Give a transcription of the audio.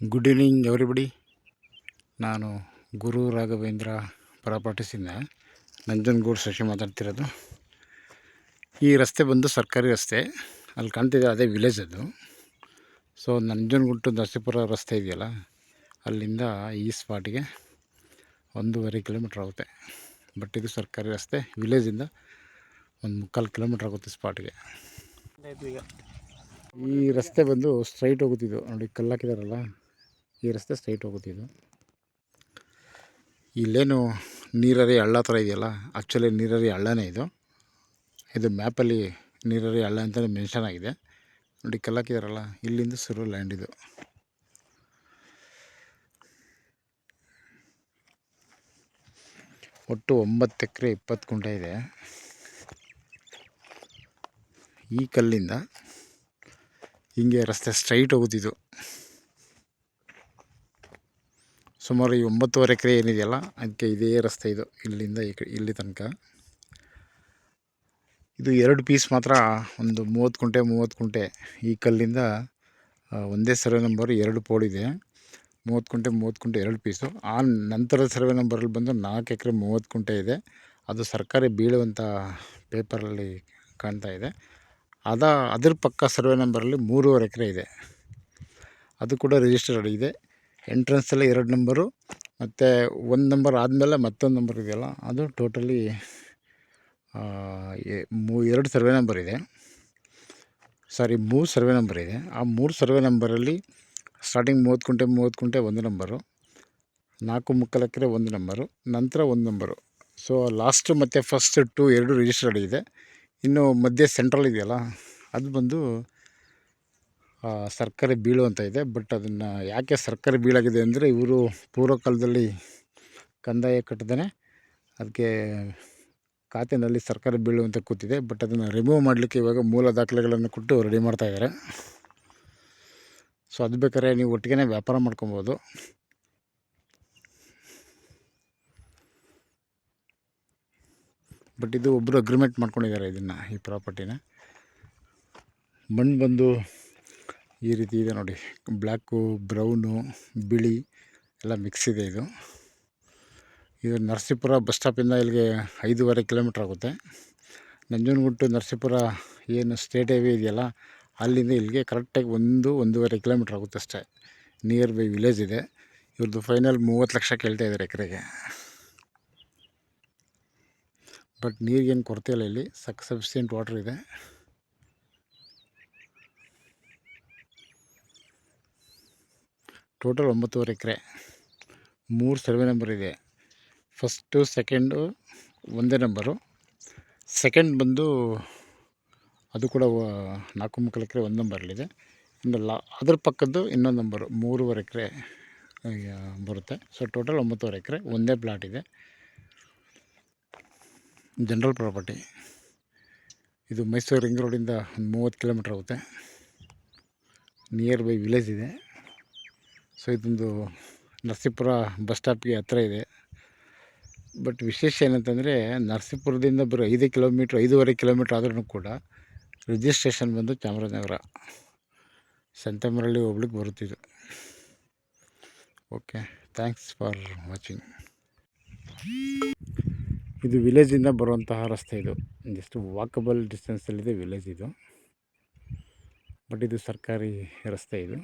Good evening everybody. ನಾನು ಗುರು ರಾಘವೇಂದ್ರ ಪ್ರಾಪರ್ಟೀಸಿಂದ ನಂಜನಗೂಡು ಶಶಿ ಮಾತಾಡ್ತಿರೋದು. ಈ ರಸ್ತೆ ಬಂದು ಸರ್ಕಾರಿ ರಸ್ತೆ, ಅಲ್ಲಿ ಕಾಣ್ತಿದೆ ಅದೇ ವಿಲೇಜ್ ಅದು. ಸೊ ನಂಜನಗೂಡು ಟು ನರಸೀಪುರ ರಸ್ತೆ ಇದೆಯಲ್ಲ, ಅಲ್ಲಿಂದ ಈ ಸ್ಪಾಟಿಗೆ 1.5 ಕಿಲೋಮೀಟ್ರ್ ಆಗುತ್ತೆ. ಬಟ್ ಇದು ಸರ್ಕಾರಿ ರಸ್ತೆ, ವಿಲೇಜಿಂದ 1.25 ಕಿಲೋಮೀಟ್ರ್ ಆಗುತ್ತೆ ಸ್ಪಾಟಿಗೆ. ಈ ರಸ್ತೆ ಬಂದು ಸ್ಟ್ರೈಟ್ ಹೋಗುತ್ತಿದ್ದು ನೋಡಿ, ಕಲ್ಲಾಕಿದಾರಲ್ಲ, ಈ ರಸ್ತೆ ಸ್ಟ್ರೈಟ್ ಹೋಗುತ್ತಿದ್ದು. ಇಲ್ಲೇನು ನೀರರಿ ಹಳ್ಳ ಥರ ಇದೆಯಲ್ಲ, ಆ್ಯಕ್ಚುಲಿ ನೀರರಿ ಹಳ್ಳನೇ ಇದು ಮ್ಯಾಪಲ್ಲಿ ನೀರರಿ ಹಳ್ಳ ಅಂತಲೇ ಮೆನ್ಷನ್ ಆಗಿದೆ ನೋಡಿ, ಕಲ್ಲಾಕಿದಾರಲ್ಲ, ಇಲ್ಲಿಂದ ಶುರು ಲ್ಯಾಂಡ್ ಇದು. ಒಟ್ಟು 9 ಎಕರೆ 20 ಗುಂಟೆ ಇದೆ. ಈ ಕಲ್ಲಿಂದ ಹಿಂಗೆ ರಸ್ತೆ ಸ್ಟ್ರೈಟ್ ಹೋಗುತ್ತಿದ್ದು. ಸುಮಾರು ಈ 9.5 ಎಕರೆ ಏನಿದೆಯಲ್ಲ, ಅದಕ್ಕೆ ಇದೇ ರಸ್ತೆ ಇದು, ಇಲ್ಲಿಂದ ಇಲ್ಲಿ ತನಕ. ಇದು 2 ಪೀಸ್ ಮಾತ್ರ, ಒಂದು 30 ಗುಂಟೆ ಈ ಕಲ್ಲಿಂದ ಒಂದೇ ಸರ್ವೆ ನಂಬರ್ 2 ಪೋಡ್ ಇದೆ. 30 ಗುಂಟೆ 2 ಪೀಸು. ಆ ನಂತರದ ಸರ್ವೆ ನಂಬರಲ್ಲಿ ಬಂದು 4 ಎಕರೆ 30 ಗುಂಟೆ ಇದೆ. ಅದು ಸರ್ಕಾರಿ ಬೀಳುವಂಥ ಪೇಪರಲ್ಲಿ ಕಾಣ್ತಾ ಇದೆ. ಅದ್ರ ಪಕ್ಕ ಸರ್ವೆ ನಂಬರಲ್ಲಿ 3.5 ಎಕರೆ ಇದೆ, ಅದು ಕೂಡ ರಿಜಿಸ್ಟರ್ಡ್ ಇದೆ. ಎಂಟ್ರೆನ್ಸಲ್ಲಿ 2 ನಂಬರು, ಮತ್ತು 1 ನಂಬರ್ ಆದಮೇಲೆ ಮತ್ತೊಂದು ನಂಬರ್ ಇದೆಯಲ್ಲ, ಅದು ಟೋಟಲಿ 2 ಸರ್ವೆ ನಂಬರ್ ಇದೆ. 3 ಸರ್ವೆ ನಂಬರ್ ಇದೆ. ಆ 3 ಸರ್ವೆ ನಂಬರಲ್ಲಿ ಸ್ಟಾರ್ಟಿಂಗ್ 30 ಗುಂಟೆ 1 ನಂಬರು, 4.25 ಎಕರೆ 1 ನಂಬರು, ನಂತರ 1 ನಂಬರು. ಸೊ ಲಾಸ್ಟು ಮತ್ತು ಫಸ್ಟ್ 2 ರಿಜಿಸ್ಟರ್ಡ್ ಇದೆ. ಇನ್ನು ಮಧ್ಯೆ ಸೆಂಟ್ರಲ್ ಇದೆಯಲ್ಲ, ಅದು ಬಂದು ಸರ್ಕಾರಿ ಬೀಳು ಅಂತ ಇದೆ. ಬಟ್ ಅದನ್ನು ಯಾಕೆ ಸರ್ಕಾರಿ ಬೀಳಾಗಿದೆ ಅಂದರೆ, ಇವರು ಪೂರ್ವಕಾಲದಲ್ಲಿ ಕಂದಾಯ ಕಟ್ಟದೇ ಅದಕ್ಕೆ ಖಾತೆಯಲ್ಲಿ ಸರ್ಕಾರಿ ಬೀಳು ಅಂತ ಕೂತಿದೆ. ಬಟ್ ಅದನ್ನು ರಿಮೂವ್ ಮಾಡಲಿಕ್ಕೆ ಇವಾಗ ಮೂಲ ದಾಖಲೆಗಳನ್ನು ಕೊಟ್ಟು ರೆಡಿ ಮಾಡ್ತಾಯಿದ್ದಾರೆ. ಸೊ ಅದು ಬೇಕಾದ್ರೆ ನೀವು ಒಟ್ಟಿಗೆ ವ್ಯಾಪಾರ ಮಾಡ್ಕೊಬೋದು. ಬಟ್ ಇದು ಒಬ್ಬರು ಅಗ್ರಿಮೆಂಟ್ ಮಾಡ್ಕೊಂಡಿದ್ದಾರೆ ಇದನ್ನು, ಈ ಪ್ರಾಪರ್ಟಿನ. ಮಣ್ಣು ಬಂದು ಈ ರೀತಿ ಇದೆ ನೋಡಿ, ಬ್ಲ್ಯಾಕು, ಬ್ರೌನು, ಬಿಳಿ ಎಲ್ಲ ಮಿಕ್ಸ್ ಇದೆ. ಇದು ನರಸೀಪುರ ಬಸ್ ಸ್ಟಾಪಿಂದ ಇಲ್ಲಿಗೆ 5.5 ಕಿಲೋಮೀಟ್ರ್ ಆಗುತ್ತೆ. ನಂಜನಗೂಡು ಟು ನರಸೀಪುರ ಏನು ಸ್ಟೇಟ್ ಹೈವೇ ಇದೆಯಲ್ಲ, ಅಲ್ಲಿಂದ ಇಲ್ಲಿಗೆ ಕರೆಕ್ಟಾಗಿ 1-1.5 ಕಿಲೋಮೀಟ್ರ್ ಆಗುತ್ತೆ ಅಷ್ಟೇ. ನಿಯರ್ ಬೈ ವಿಲೇಜ್ ಇದೆ. ಇವ್ರದ್ದು ಫೈನಲ್ 30 ಲಕ್ಷ ಕೇಳ್ತಾಯಿದ್ದಾರೆ ಎಕರೆಗೆ. ಬಟ್ ನೀರಿಗೇನು ಕೊರತೆ ಇಲ್ಲ, ಇಲ್ಲಿ ಸಫಿಷಿಯೆಂಟ್ ವಾಟರ್ ಇದೆ. ಟೋಟಲ್ 9.5 ಎಕರೆ, 3 ಸರ್ವೆ ನಂಬರ್ ಇದೆ. ಫಸ್ಟು ಸೆಕೆಂಡು ಒಂದೇ ನಂಬರು, ಸೆಕೆಂಡ್ ಬಂದು ಅದು ಕೂಡ 4.25 ಎಕರೆ 1 ನಂಬರಲ್ಲಿದೆ. ಇನ್ನು ಅದ್ರ ಪಕ್ಕದ್ದು ಇನ್ನೊಂದು ನಂಬರು 3.5 ಎಕರೆ ಬರುತ್ತೆ. ಸೊ ಟೋಟಲ್ 9.5 ಎಕರೆ, ಒಂದೇ ಪ್ಲಾಟ್ ಇದೆ. ಜನರಲ್ ಪ್ರಾಪರ್ಟಿ ಇದು. ಮೈಸೂರು ರಿಂಗ್ ರೋಡಿಂದ 30 ಕಿಲೋಮೀಟ್ರ್ ಆಗುತ್ತೆ. ನಿಯರ್ ಬೈ ವಿಲೇಜ್ ಇದೆ. ಸೊ ಇದೊಂದು ನರಸೀಪುರ ಬಸ್ ಸ್ಟಾಪ್ಗೆ ಹತ್ತಿರ ಇದೆ. ಬಟ್ ವಿಶೇಷ ಏನಂತಂದರೆ, ನರಸೀಪುರದಿಂದ ಬರೀ 5.5 ಕಿಲೋಮೀಟ್ರ್ ಆದ್ರೂ ಕೂಡ ರಿಜಿಸ್ಟ್ರೇಷನ್ ಬಂದು ಚಾಮರಾಜನಗರ ಸಂತಮರಳ್ಳಿ ಹೋಗ್ಲಿಕ್ಕೆ ಬರುತ್ತಿದ್ದು. Okay, thanks for watching. ಇದು ವಿಲೇಜಿಂದ ಬರುವಂತಹ ರಸ್ತೆ. ಇದು ಜಸ್ಟ್ ವಾಕಬಲ್ ಡಿಸ್ಟೆನ್ಸಲ್ಲಿದೆ ವಿಲೇಜ್ ಇದು. ಬಟ್ ಇದು ಸರ್ಕಾರಿ ರಸ್ತೆ ಇದು.